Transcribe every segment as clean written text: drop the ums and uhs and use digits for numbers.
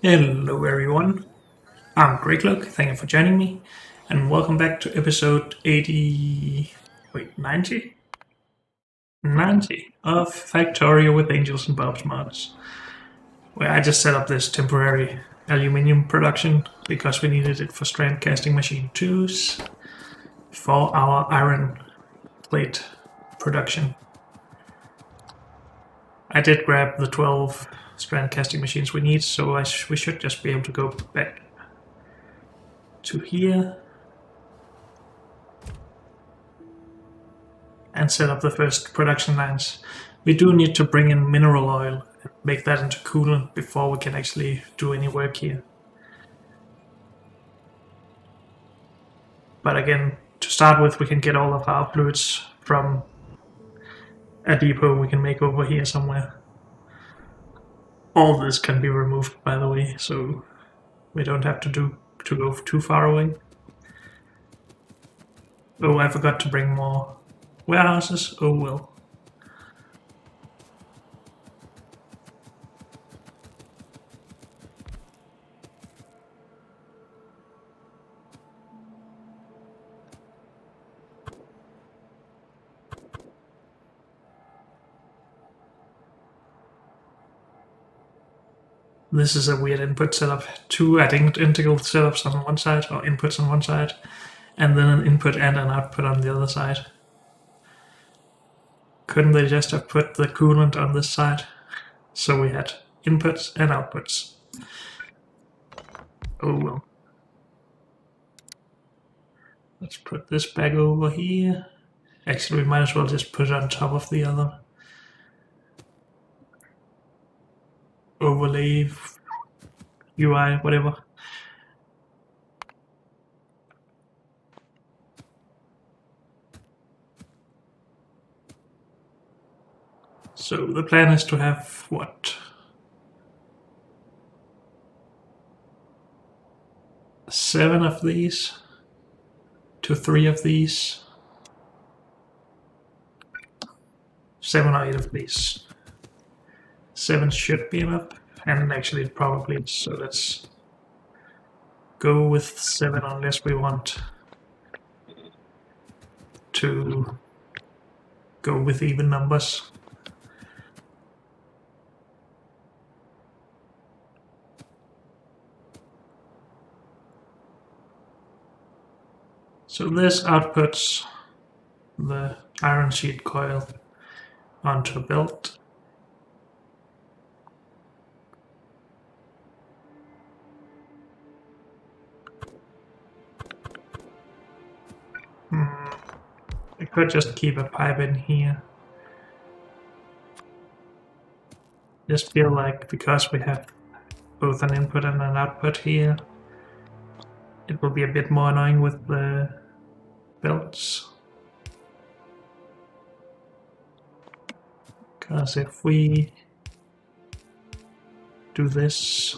Hello, everyone. I'm Greg Look. Thank you for joining me, and welcome back to episode 80. Wait, 90? 90 of Factorio with Angels and Bob's Mods, where I just set up this temporary aluminium production because we needed it for strand casting machine 2s for our iron plate production. I did grab the 12 strand casting machines we need, so we should just be able to go back to here and set up the first production lines. We do need to bring in mineral oil and make that into coolant before we can actually do any work here. But again, to start with, we can get all of our fluids from a depot we can make over here somewhere. All this can be removed, by the way, so we don't have to go too far away. Oh, I forgot to bring more warehouses. Oh well. This is a weird input setup. Two identical setups on one side, or inputs on one side, and then an input and an output on the other side. Couldn't they just have put the coolant on this side? So we had inputs and outputs. Oh well. Let's put this back over here. Actually, we might as well just put it on top of the other. Overlay, UI, whatever. So the plan is to have what? 7 of these to 3 of these. 7 or 8 of these. 7 should be enough, and actually it probably is, so let's go with 7 unless we want to go with even numbers. So this outputs the iron sheet coil onto a belt. I could just keep a pipe in here. Just feel like because we have both an input and an output here, it will be a bit more annoying with the belts. Because if we do this,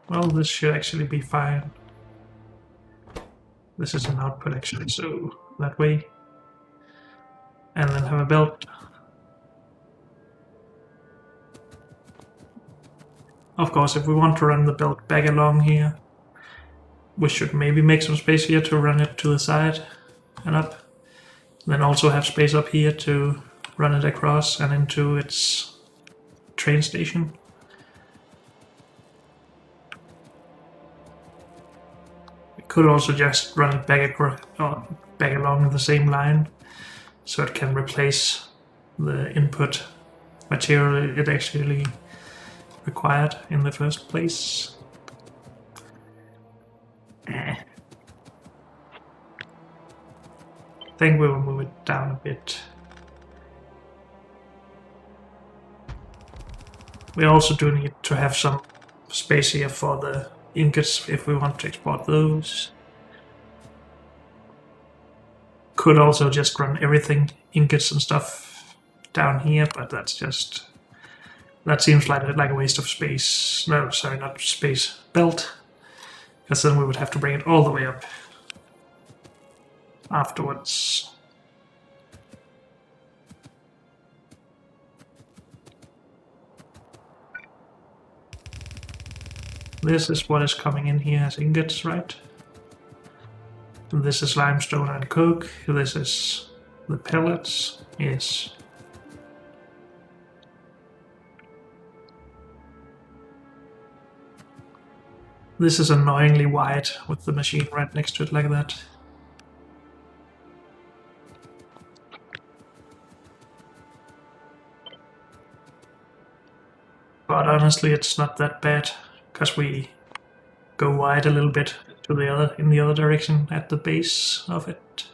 well, this should actually be fine. This is an output actually, so that way. And then have a belt. Of course, if we want to run the belt back along here, we should maybe make some space here to run it to the side and up. Then also have space up here to run it across and into its train station. We could also just run it back along the same line, so it can replace the input material it actually required in the first place. I think we will move it down a bit. We also do need to have some space here for the ingots if we want to export those. Could also just run everything, ingots and stuff, down here, but that seems like a waste of space. No, sorry, not space, belt. Because then we would have to bring it all the way up afterwards. This is what is coming in here as ingots, right? And this is limestone and coke. This is the pellets. Yes. This is annoyingly wide with the machine right next to it like that. But honestly, it's not that bad because we go wide a little bit to the other in the other direction at the base of it.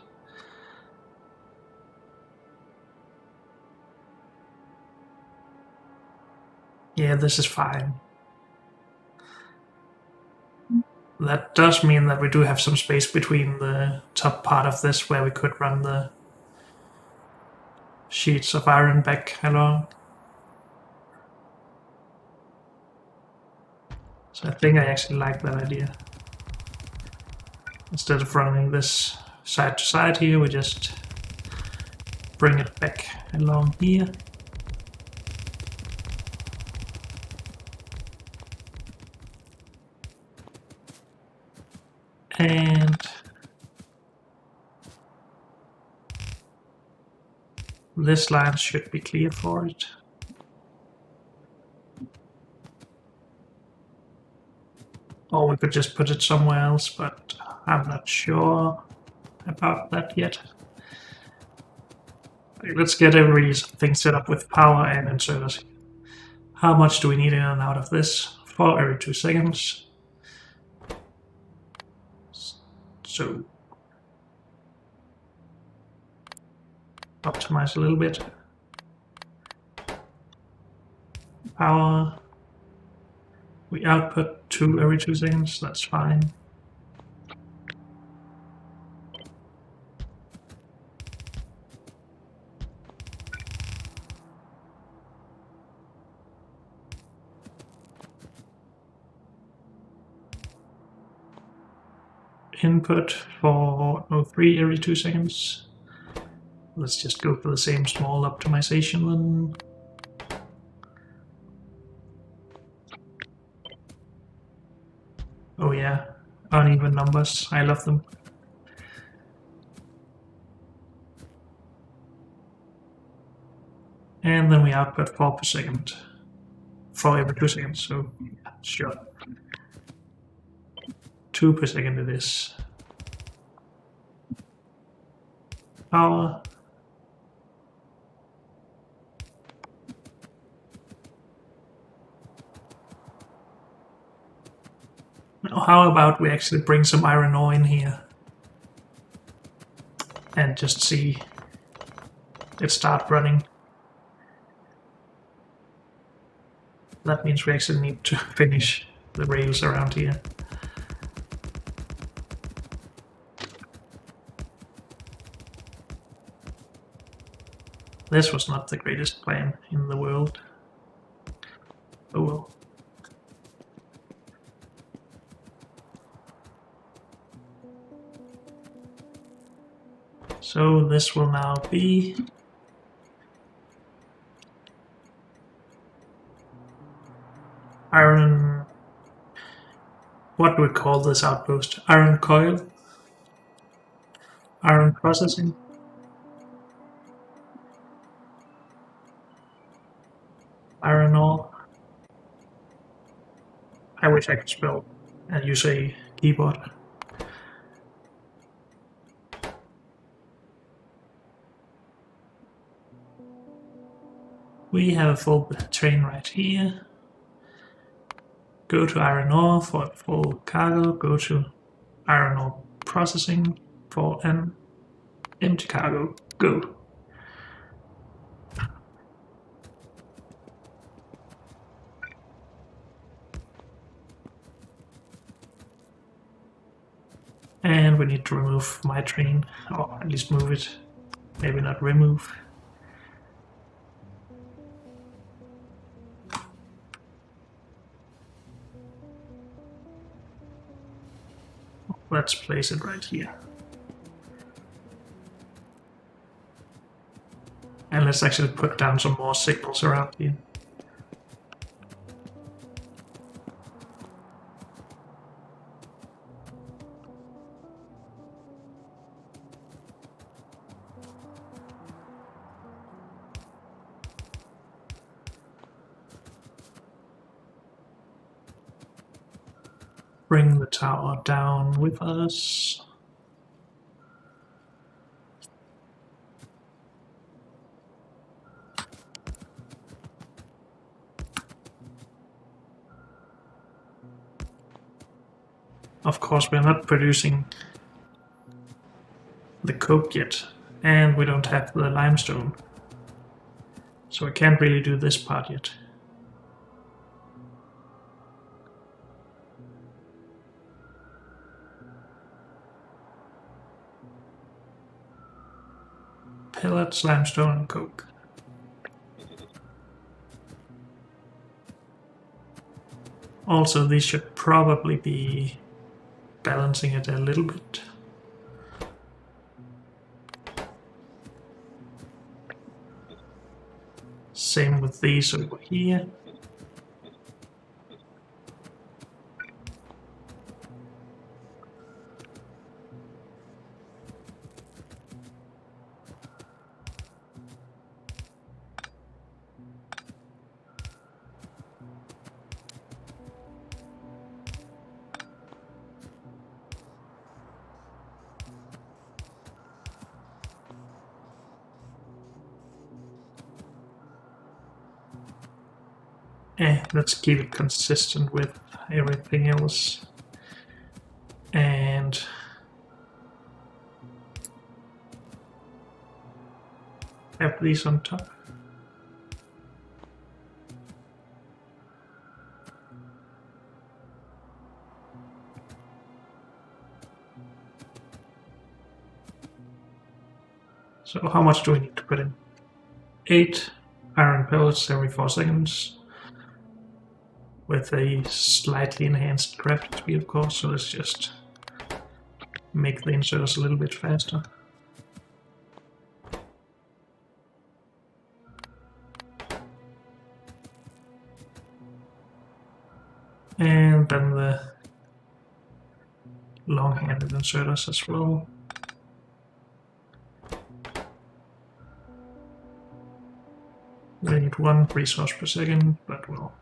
Yeah, this is fine. That does mean that we do have some space between the top part of this where we could run the sheets of iron back along. So I think I actually like that idea. Instead of running this side to side here, we just bring it back along here. And this line should be clear for it. Or we could just put it somewhere else, but I'm not sure about that yet. Okay, let's get everything set up with power and inserters. How much do we need in and out of this? For every 2 seconds. So optimize a little bit. Power. We output 2 every 2 seconds, that's fine. Input for 3 every 2 seconds. Let's just go for the same small optimization then. Oh yeah, uneven numbers, I love them. And then we output 4 per second. 4 every 2 seconds, so yeah, sure. 2 per second it is. Power. Now how about we actually bring some iron ore in here and just see it start running. That means we actually need to finish the rails around here. This was not the greatest plan in the world. Oh well. So this will now be iron. What do we call this outpost? Iron coil? Iron processing? Iron ore? I wish I could spell and use a keyboard. We have a full train right here. Go to iron ore for a full cargo. Go to iron ore processing for an empty cargo. Go. And we need to remove my train, or at least move it. Maybe not remove. Let's place it right here. And let's actually put down some more signals around here. bring the tower down with us. Of course, we're not producing the coke yet, and we don't have the limestone, so we can't really do this part yet. Pellets, limestone, and coke. Also, these should probably be balancing it a little bit. Same with these over here. Let's keep it consistent with everything else. And have these on top. So how much do we need to put in? 8 iron pellets every 4 seconds. With a slightly enhanced craft speed, of course, so let's just make the inserters a little bit faster. And then the long-handed inserters as well. We need 1 resource per second, but well.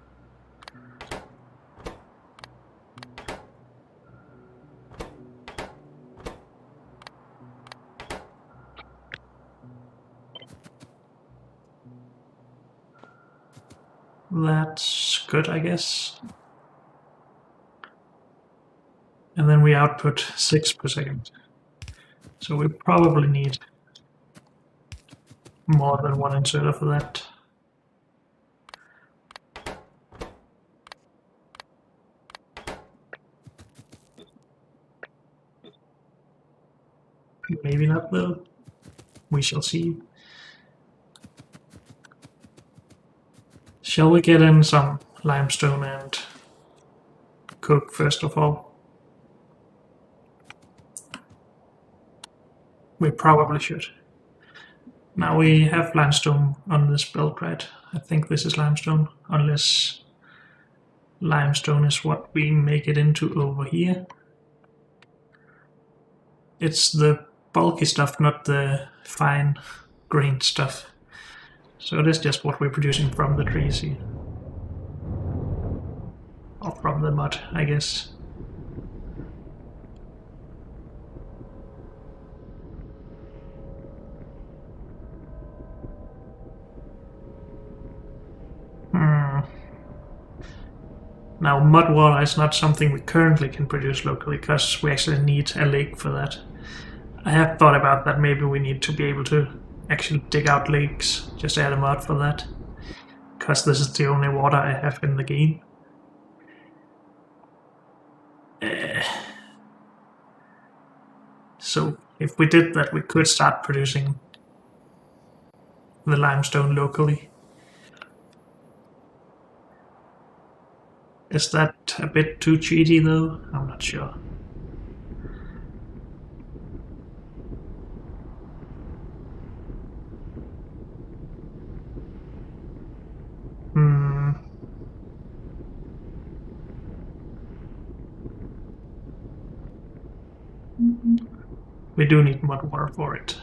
That's good, I guess. And then we output 6 per second. So we probably need more than 1 inserter for that. Maybe not though. We shall see. Shall we get in some limestone and coke first of all? We probably should. Now we have limestone on this belt, right? I think this is limestone, unless limestone is what we make it into over here. It's the bulky stuff, not the fine grained stuff. So it is just what we're producing from the trees here. Or from the mud, I guess. Now, mud water is not something we currently can produce locally, because we actually need a lake for that. I have thought about that. Maybe we need to be able to actually dig out lakes, just add a mod for that. Because this is the only water I have in the game. So if we did that, we could start producing the limestone locally. Is that a bit too cheaty though? I'm not sure. We do need mud water for it.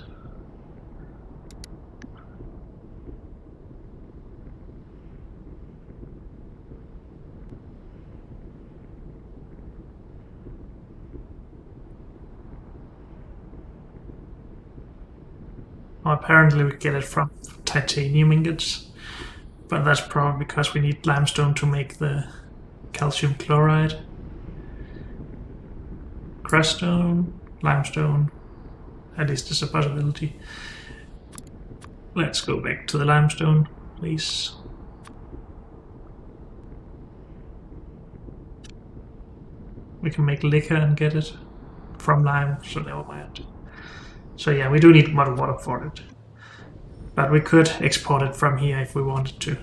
Well, apparently we get it from titanium ingots, but that's probably because we need limestone to make the calcium chloride. Cruststone, limestone, at least it's a possibility. Let's go back to the limestone, please. We can make liquor and get it from lime, so never mind. So yeah, we do need more water for it. But we could export it from here if we wanted to.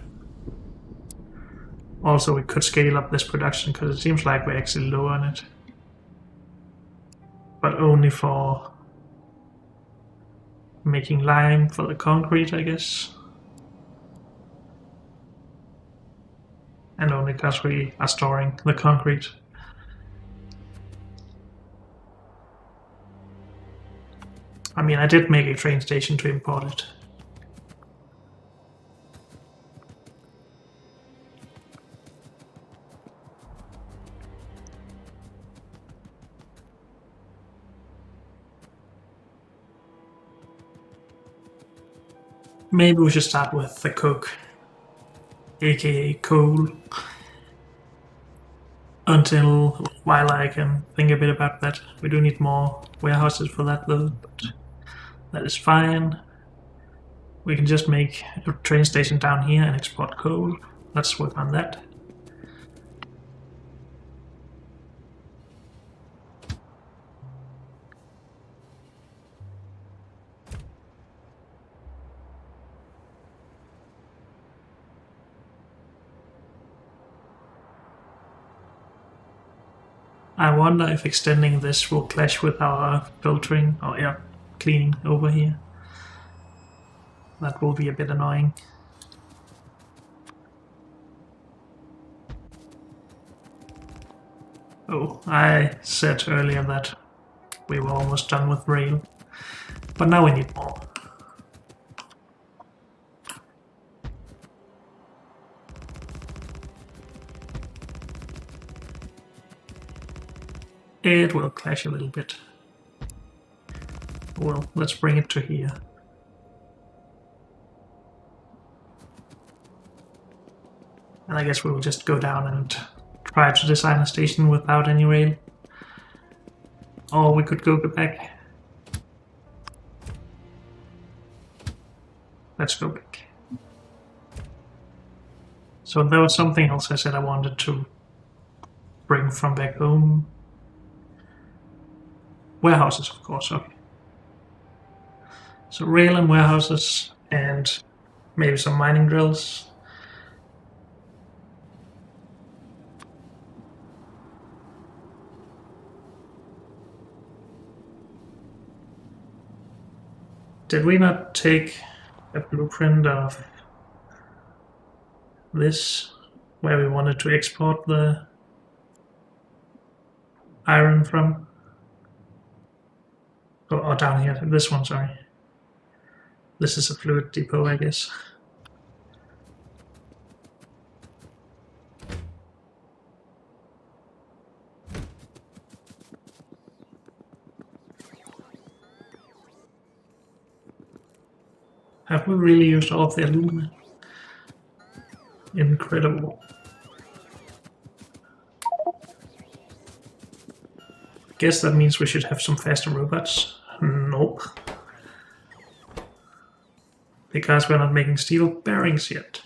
Also, we could scale up this production because it seems like we're actually low on it. But only for making lime for the concrete, I guess. And only because we are storing the concrete. I mean, I did make a train station to import it. Maybe we should start with the coke, aka coal, while I can think a bit about that. We do need more warehouses for that though, but that is fine. We can just make a train station down here and export coal. Let's work on that. I wonder if extending this will clash with our filtering or air cleaning over here. That will be a bit annoying. Oh, I said earlier that we were almost done with rail, but now we need more. It will clash a little bit. Well, let's bring it to here. And I guess we'll just go down and try to design a station without any rail. Or we could go back. Let's go back. So there was something else I said I wanted to bring from back home. Warehouses, of course, okay. So rail and warehouses and maybe some mining drills. Did we not take a blueprint of this where we wanted to export the iron from? Or down here, this one, sorry. This is a fluid depot, I guess. Have we really used all of the aluminum? Incredible. Guess that means we should have some faster robots. Nope. Because we're not making steel bearings yet.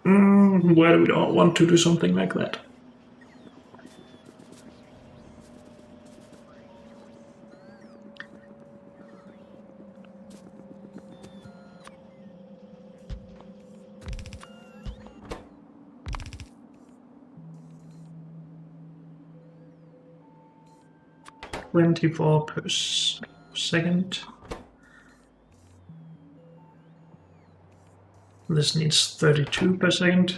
Why do we not want to do something like that? $24 per second. This needs 32 per second.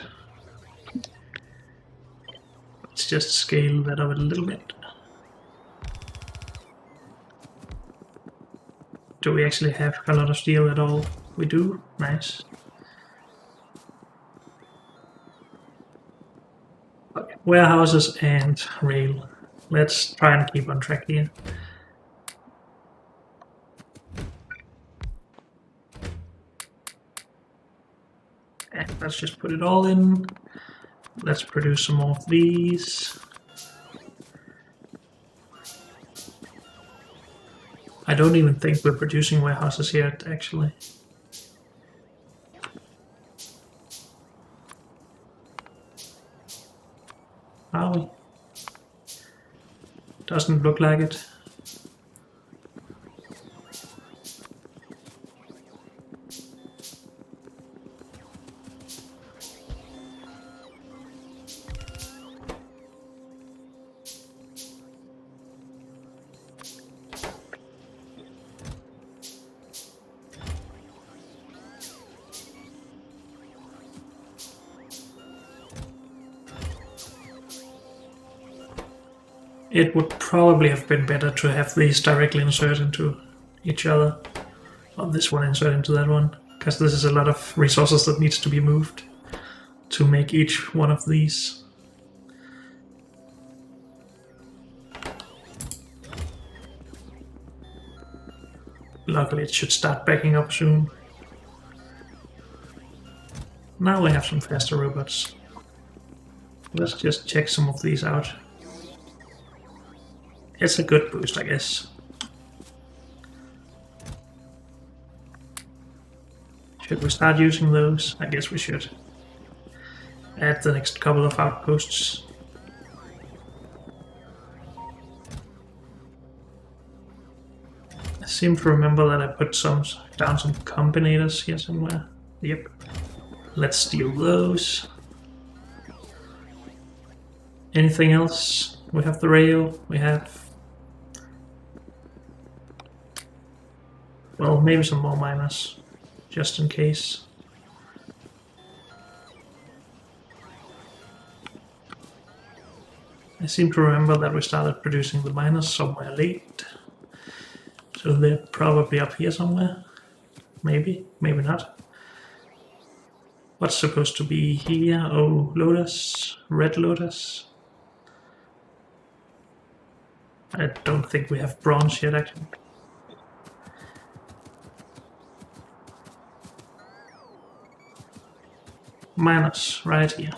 Let's just scale that up a little bit. Do we actually have a lot of steel at all? We do. Nice. Okay. Warehouses and rail. Let's try and keep on track here. And let's just put it all in. Let's produce some more of these. I don't even think we're producing warehouses yet, actually. Are we? Doesn't look like it. It would probably have been better to have these directly insert into each other. Or this one insert into that one. Because this is a lot of resources that needs to be moved to make each one of these. Luckily it should start backing up soon. Now we have some faster robots. Let's just check some of these out. It's a good boost, I guess. Should we start using those? I guess we should. Add the next couple of outposts. I seem to remember that I put down some combinators here somewhere. Yep. Let's steal those. Anything else? We have the rail. We have... well, maybe some more miners. Just in case. I seem to remember that we started producing the miners somewhere late. So they're probably up here somewhere. Maybe, maybe not. What's supposed to be here? Oh, lotus. Red lotus. I don't think we have bronze yet, actually. Minus, right here.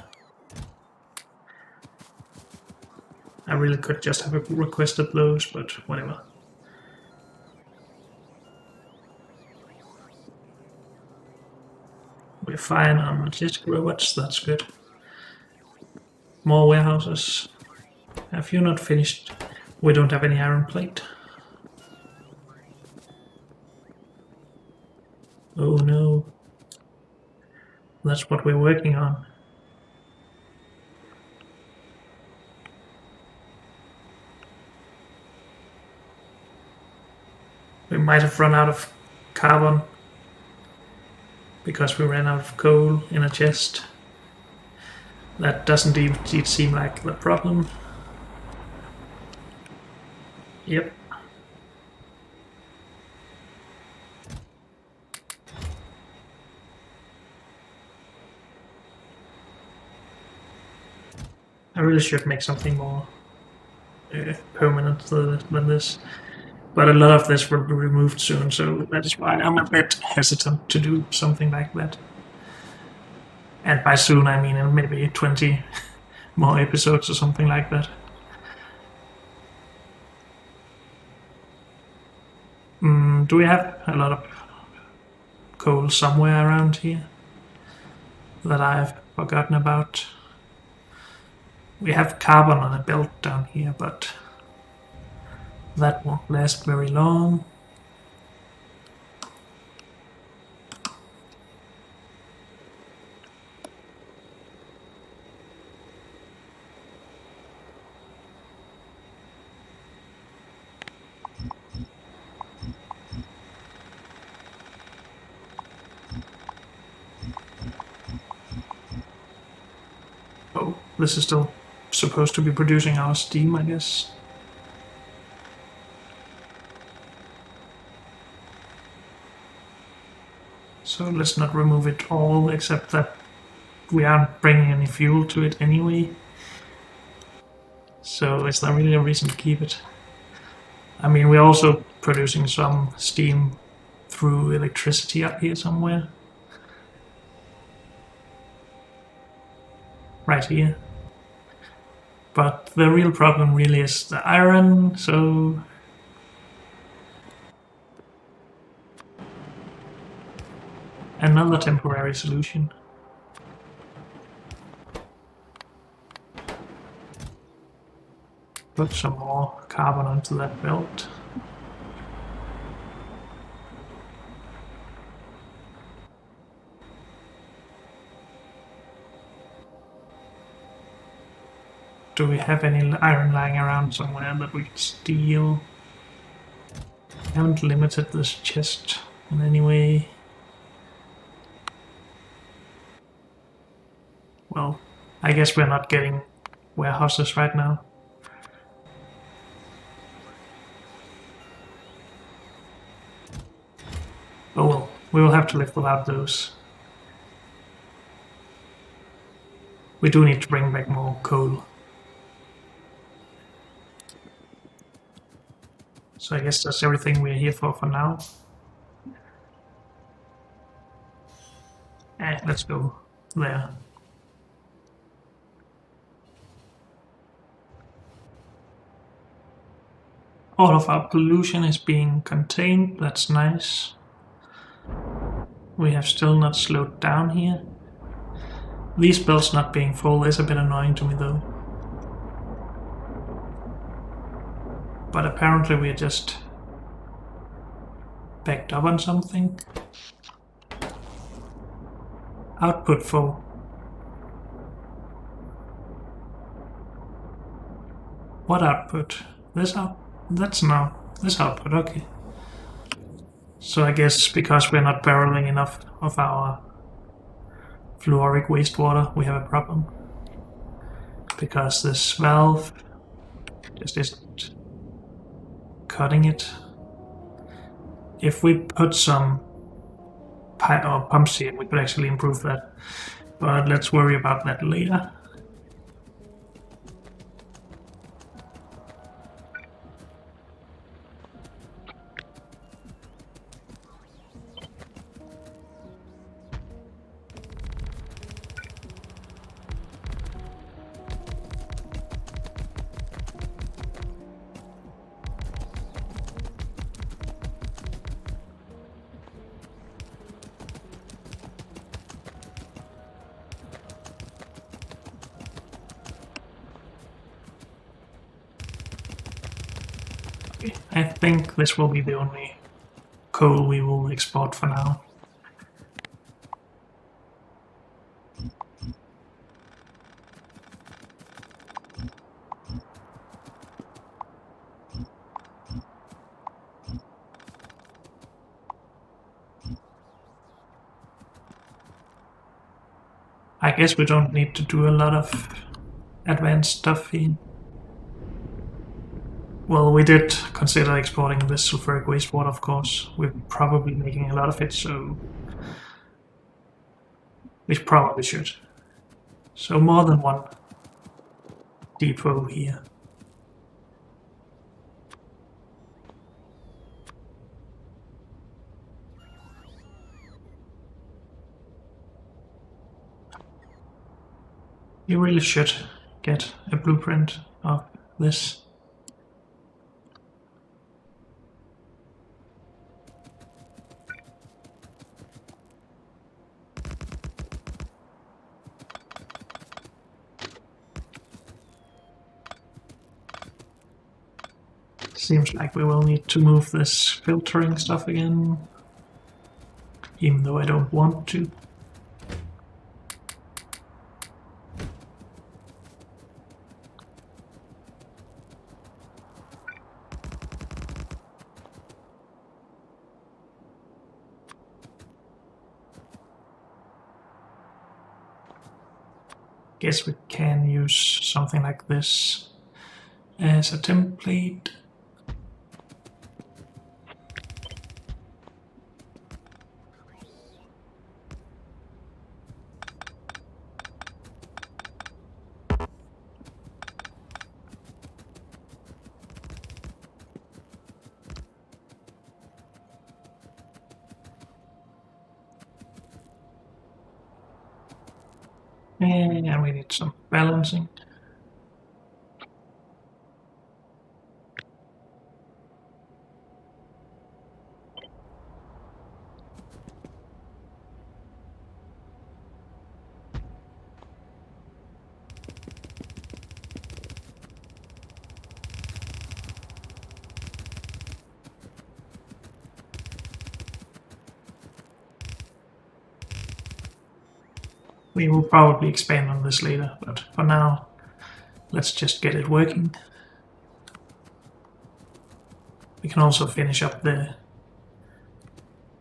I really could just have requested those, but whatever. We're fine on logistic robots, that's good. More warehouses. Have you not finished? We don't have any iron plate. Oh no. That's what we're working on. We might have run out of carbon because we ran out of coal in a chest. That doesn't even seem like the problem. Yep. I really should make something more permanent than this. But a lot of this will be removed soon, so that is why I'm a bit hesitant to do something like that. And by soon I mean in maybe 20 more episodes or something like that. Do we have a lot of coal somewhere around here that I've forgotten about? We have carbon on a belt down here, but that won't last very long. Oh, this is still supposed to be producing our steam, I guess. So let's not remove it all, except that we aren't bringing any fuel to it anyway. So it's not really a reason to keep it. I mean, we're also producing some steam through electricity up here somewhere. right here. But the real problem really is the iron, so another temporary solution. Put some more carbon onto that belt. Do we have any iron lying around somewhere that we can steal? I haven't limited this chest in any way. Well, I guess we're not getting warehouses right now. Oh well, we will have to live without those. We do need to bring back more coal. So I guess that's everything we're here for now. Let's go there. All of our pollution is being contained, that's nice. We have still not slowed down here. These belts not being full is a bit annoying to me though. But apparently we're just backed up on something. Output full. What output? This out? That's now this output, okay. So I guess because we're not barreling enough of our fluoric wastewater, we have a problem. Because this valve just isn't cutting it. If we put some pumps here, we could actually improve that. But let's worry about that later. I think this will be the only coal we will export for now. I guess we don't need to do a lot of advanced stuff here. Well, we did consider exporting this sulfuric wastewater, of course. We're probably making a lot of it, so we probably should. So more than one depot here. You really should get a blueprint of this. Seems like we will need to move this filtering stuff again, even though I don't want to. Guess we can use something like this as a template. And we need some balancing. We will probably expand on this later, but for now, let's just get it working. We can also finish up the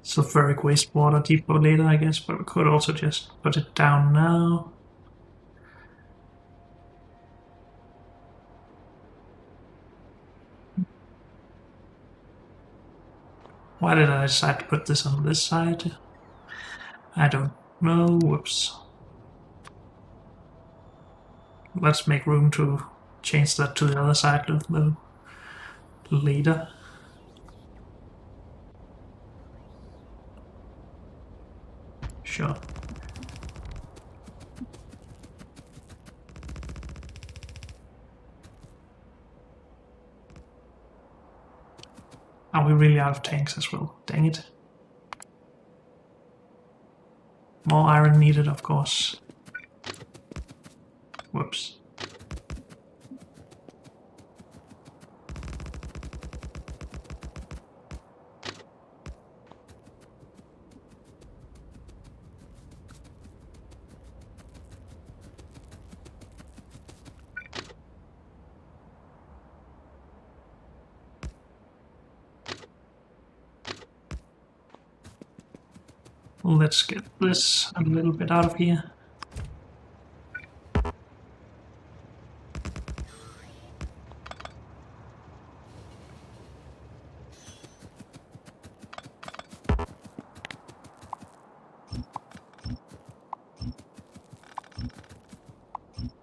sulfuric wastewater depot later, I guess, but we could also just put it down now. Why did I decide to put this on this side? I don't know. Whoops. Let's make room to change that to the other side though later. Sure. Are we really out of tanks as well? Dang it. More iron needed, of course. Whoops. Let's get this a little bit out of here.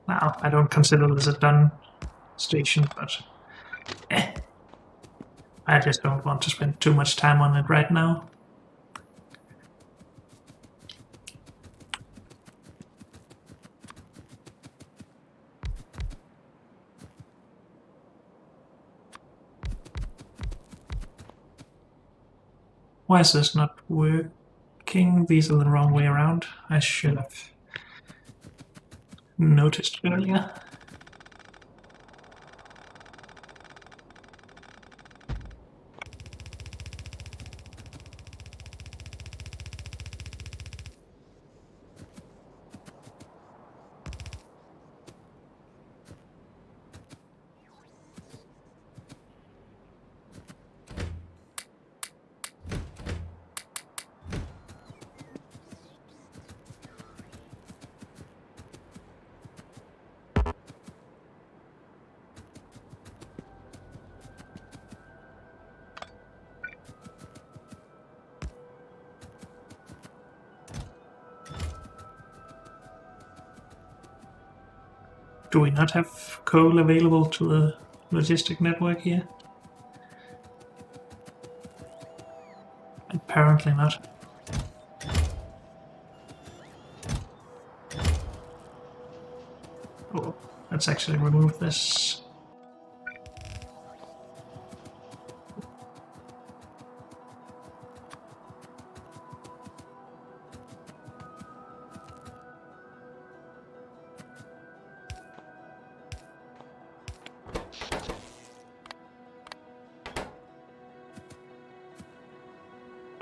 Now, I don't consider this a done station, but I just don't want to spend too much time on it right now. Why is this not working? These are the wrong way around. I should have noticed earlier. Do we not have coal available to the logistic network here? Apparently not. Oh, let's actually remove this.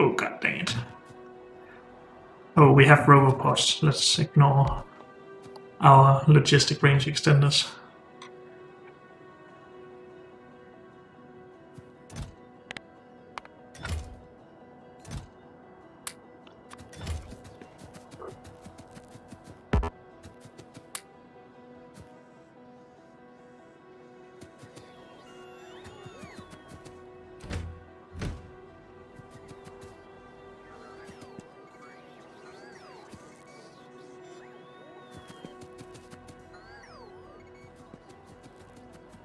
Oh, god dang it. Oh, we have robopods. Let's ignore our logistic range extenders.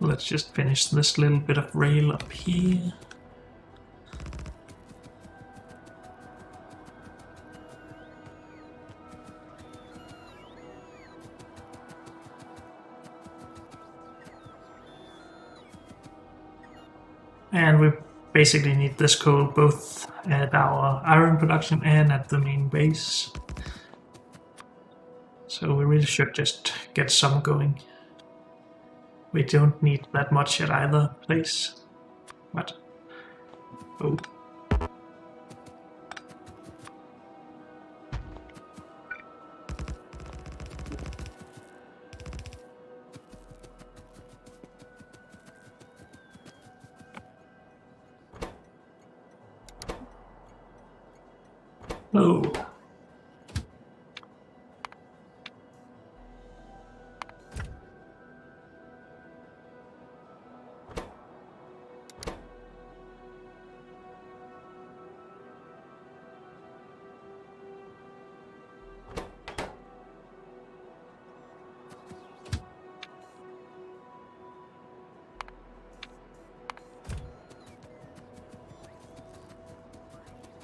Let's just finish this little bit of rail up here. And we basically need this coal both at our iron production and at the main base. So we really should just get some going. We don't need that much at either place. But oh. Oh.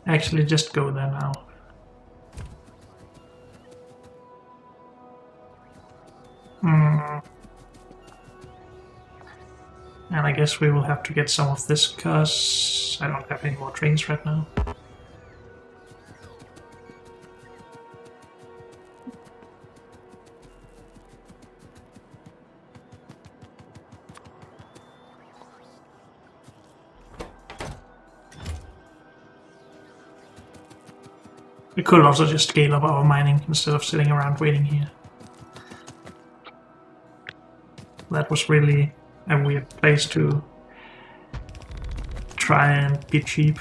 Actually, just go there now. And I guess we will have to get some of this because I don't have any more trains right now. We could also just scale up our mining instead of sitting around waiting here. That was really a weird place to try and be cheap.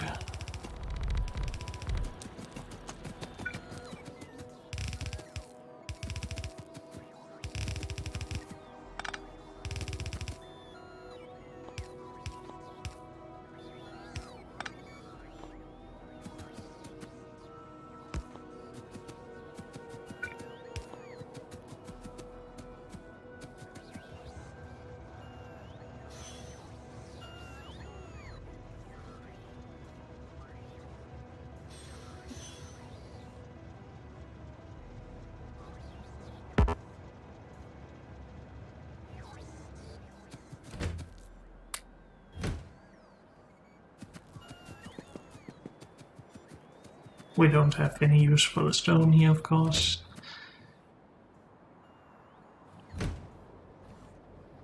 We don't have any use for the stone here, of course.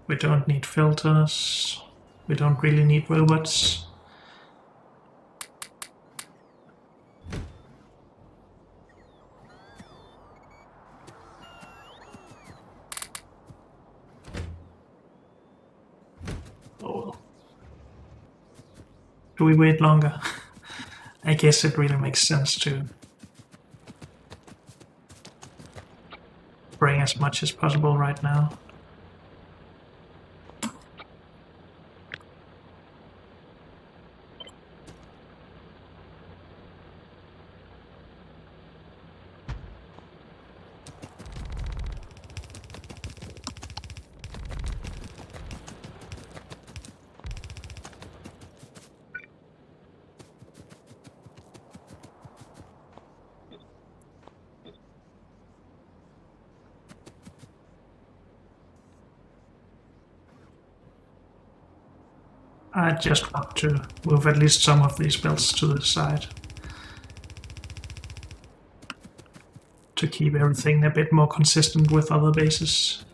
We don't need filters. We don't really need robots. Oh. Do we wait longer? I guess it really makes sense to bring as much as possible right now. I just want to move at least some of these belts to the side to keep everything a bit more consistent with other bases.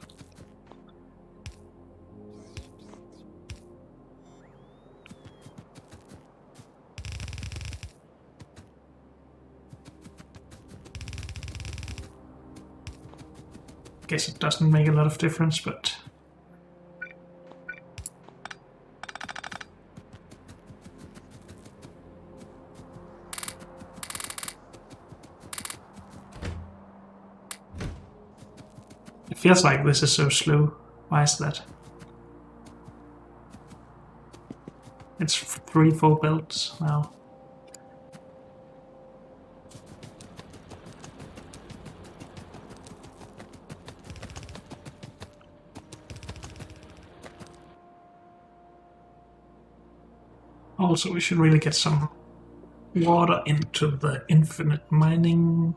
Guess it doesn't make a lot of difference, but it feels like this is so slow. Why is that? It's 3-4 belts now. Also, we should really get some water into the infinite mining.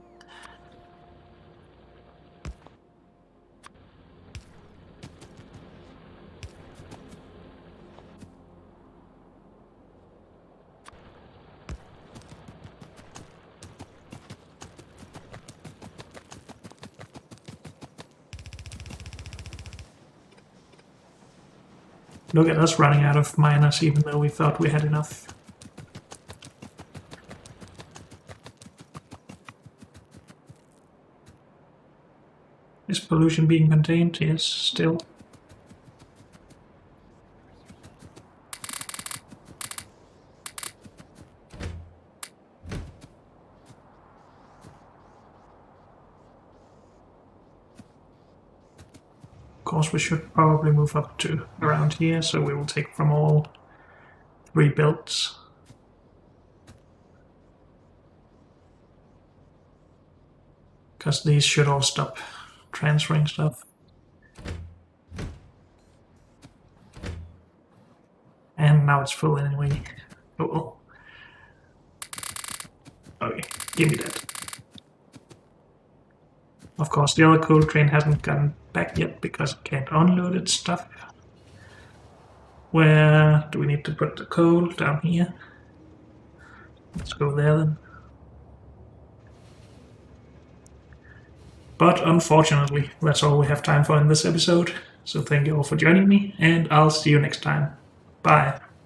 Look at us running out of miners even though we thought we had enough. Is pollution being contained? Yes, still. Of course, we should probably move up to around here, so we will take from all 3 belts. Because these should all stop transferring stuff. And now it's full anyway. Oh well. Okay, give me that. Of course, the other coal train hasn't gone back yet because it can't unload its stuff. Where do we need to put the coal? Down here. Let's go there then. But unfortunately, that's all we have time for in this episode. So thank you all for joining me, and I'll see you next time. Bye.